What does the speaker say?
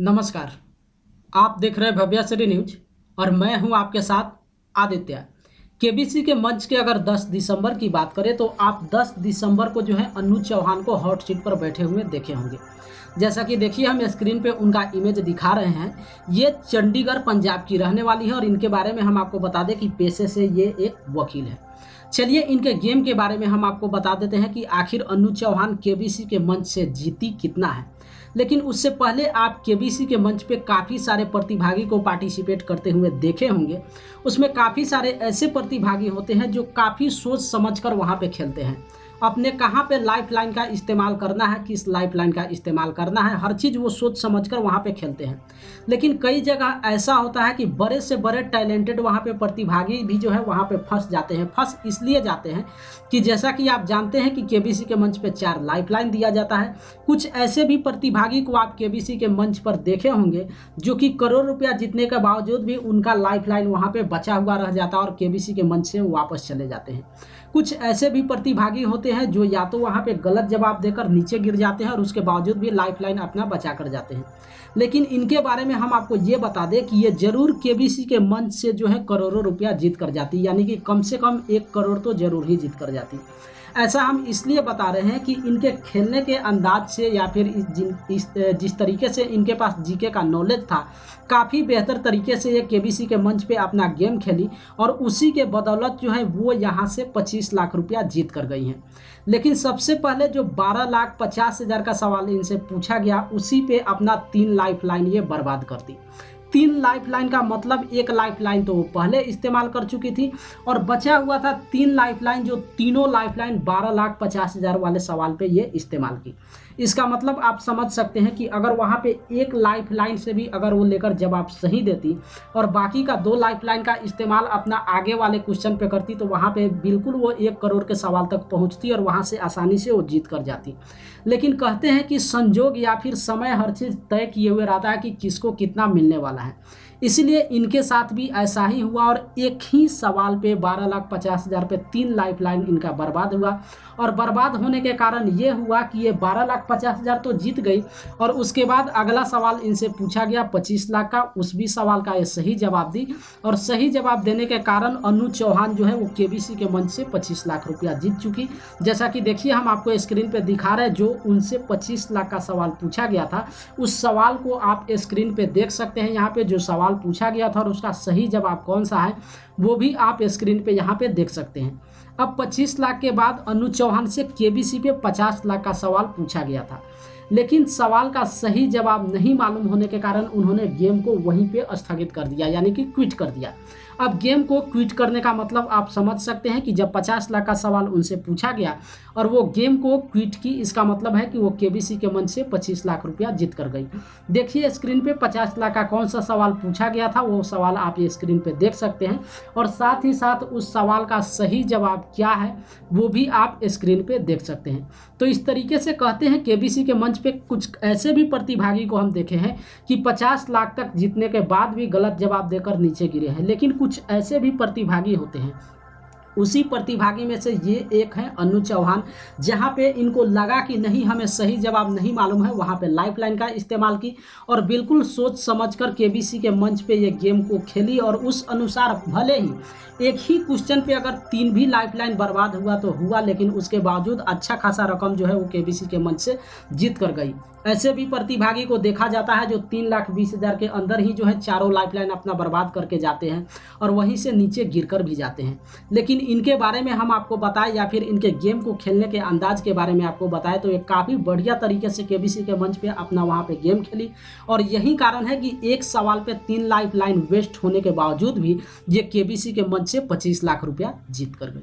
नमस्कार। आप देख रहे हैं भव्यश्री न्यूज और मैं हूं आपके साथ आदित्य। केबीसी के मंच के अगर 10 दिसंबर की बात करें तो आप 10 दिसंबर को जो है अन्नू चौहान को हॉट सीट पर बैठे हुए देखे होंगे। जैसा कि देखिए हम स्क्रीन पे उनका इमेज दिखा रहे हैं। ये चंडीगढ़ पंजाब की रहने वाली है और इनके बारे में हम आपको बता दें कि पेशे से ये एक वकील है। चलिए इनके गेम के बारे में हम आपको बता देते हैं कि आखिर अन्नू चौहान केबीसी के मंच से जीती कितना है। लेकिन उससे पहले आप केबीसी के मंच पे काफ़ी सारे प्रतिभागी को पार्टिसिपेट करते हुए देखे होंगे। उसमें काफ़ी सारे ऐसे प्रतिभागी होते हैं जो काफ़ी सोच समझकर वहाँ पे खेलते हैं। अपने कहाँ पे लाइफ लाइन का इस्तेमाल करना है, किस लाइफ लाइन का इस्तेमाल करना है, हर चीज़ वो सोच समझकर वहाँ पे खेलते हैं। लेकिन कई जगह ऐसा होता है कि बड़े से बड़े टैलेंटेड वहाँ पे प्रतिभागी भी जो है वहाँ पे फंस जाते हैं। फंस इसलिए जाते हैं कि जैसा कि आप जानते हैं कि केबीसी के मंच पे 4 लाइफ लाइन दिया जाता है। कुछ ऐसे भी प्रतिभागी को आप केबीसी के मंच पर देखे होंगे जो कि करोड़ रुपया जीतने के बावजूद भी उनका लाइफ लाइन वहाँ पे बचा हुआ रह जाता है और केबीसी के मंच से वापस चले जाते हैं। कुछ ऐसे भी प्रतिभागी होते हैं जो या तो वहाँ पे गलत जवाब देकर नीचे गिर जाते हैं और उसके बावजूद भी लाइफ लाइन अपना बचा कर जाते हैं। लेकिन इनके बारे में हम आपको ये बता दें कि ये जरूर केबीसी के मंच से जो है करोड़ों रुपया जीत कर जाती, यानी कि कम से कम 1 करोड़ तो जरूर ही जीत कर जाती। ऐसा हम इसलिए बता रहे हैं कि इनके खेलने के अंदाज से या फिर जिस तरीके से इनके पास जीके का नॉलेज था, काफ़ी बेहतर तरीके से ये केबीसी के मंच पे अपना गेम खेली और उसी के बदौलत जो है वो यहाँ से 25 लाख रुपया जीत कर गई हैं। लेकिन सबसे पहले जो 12,50,000 का सवाल इनसे पूछा गया, उसी पे अपना 3 लाइफ लाइन ये बर्बाद कर दी। 3 लाइफ लाइन का मतलब 1 लाइफ लाइन तो वो पहले इस्तेमाल कर चुकी थी और बचा हुआ था 3 लाइफ लाइन, जो तीनों लाइफ लाइन 12,50,000 वाले सवाल पे ये इस्तेमाल की। इसका मतलब आप समझ सकते हैं कि अगर वहाँ पे 1 लाइफ लाइन से भी अगर वो लेकर जवाब सही देती और बाकी का 2 लाइफ लाइन का इस्तेमाल अपना आगे वाले क्वेश्चन पे करती तो वहाँ पे बिल्कुल वो 1 करोड़ के सवाल तक पहुँचती और वहाँ से आसानी से वो जीत कर जाती। लेकिन कहते हैं कि संजोग या फिर समय हर चीज़ तय किए हुए रहता है कि किसको कितना मिलने वाला है। इसलिए इनके साथ भी ऐसा ही हुआ और एक ही सवाल पे 12,50,000 पे 3 लाइफ लाइन इनका बर्बाद हुआ। और बर्बाद होने के कारण ये हुआ कि ये 12,50,000 तो जीत गई और उसके बाद अगला सवाल इनसे पूछा गया 25 लाख का। उस भी सवाल का ये सही जवाब दी और सही जवाब देने के कारण अन्नू चौहान जो है वो केबीसी के मंच से 25 लाख रुपया जीत चुकी। जैसा कि देखिए हम आपको स्क्रीन पे दिखा रहे हैं, जो उनसे 25 लाख का सवाल पूछा गया था, उस सवाल को आप स्क्रीन पे देख सकते हैं। यहाँ पे जो सवाल पूछा गया था और उसका सही जवाब कौन सा है वो भी आप स्क्रीन पे यहाँ पे देख सकते हैं। अब 25 लाख के बाद अन्नू चौहान से केबीसी पे 50 लाख का सवाल पूछा गया था, लेकिन सवाल का सही जवाब नहीं मालूम होने के कारण उन्होंने गेम को वहीं पे स्थगित कर दिया, यानी कि क्विट कर दिया। अब गेम को क्विट करने का मतलब आप समझ सकते हैं कि जब 50 लाख का सवाल उनसे पूछा गया और वो गेम को क्विट की, इसका मतलब है कि वो केबीसी के मंच से 25 लाख रुपया जीत कर गई। देखिए स्क्रीन पे 50 लाख का कौन सा सवाल पूछा गया था, वो सवाल आप ये स्क्रीन पे देख सकते हैं और साथ ही साथ उस सवाल का सही जवाब क्या है वो भी आप स्क्रीन पे देख सकते हैं। तो इस तरीके से कहते हैं केबीसी के मंच पे कुछ ऐसे भी प्रतिभागी को हम देखे हैं कि 50 लाख तक जीतने के बाद भी गलत जवाब देकर नीचे गिरे हैं। लेकिन कुछ ऐसे भी प्रतिभागी होते हैं, उसी प्रतिभागी में से ये एक है अन्नू चौहान। जहाँ पे इनको लगा कि नहीं हमें सही जवाब नहीं मालूम है, वहाँ पे लाइफ लाइन का इस्तेमाल की और बिल्कुल सोच समझकर केबीसी के मंच पे ये गेम को खेली और उस अनुसार भले ही एक ही क्वेश्चन पे अगर 3 भी लाइफ लाइन बर्बाद हुआ तो हुआ, लेकिन उसके बावजूद अच्छा खासा रकम जो है वो केबीसी के मंच से जीत कर गई। ऐसे भी प्रतिभागी को देखा जाता है जो 3,20,000 के अंदर ही जो है चारों लाइफ लाइन अपना बर्बाद करके जाते हैं और वहीं से नीचे गिरकर भी जाते हैं। लेकिन इनके बारे में हम आपको बताएं या फिर इनके गेम को खेलने के अंदाज के बारे में आपको बताएं तो ये काफ़ी बढ़िया तरीके से केबीसी के मंच पे अपना वहाँ पे गेम खेली और यही कारण है कि एक सवाल पे 3 लाइफ लाइन वेस्ट होने के बावजूद भी ये केबीसी के मंच से 25 लाख रुपया जीत कर गई।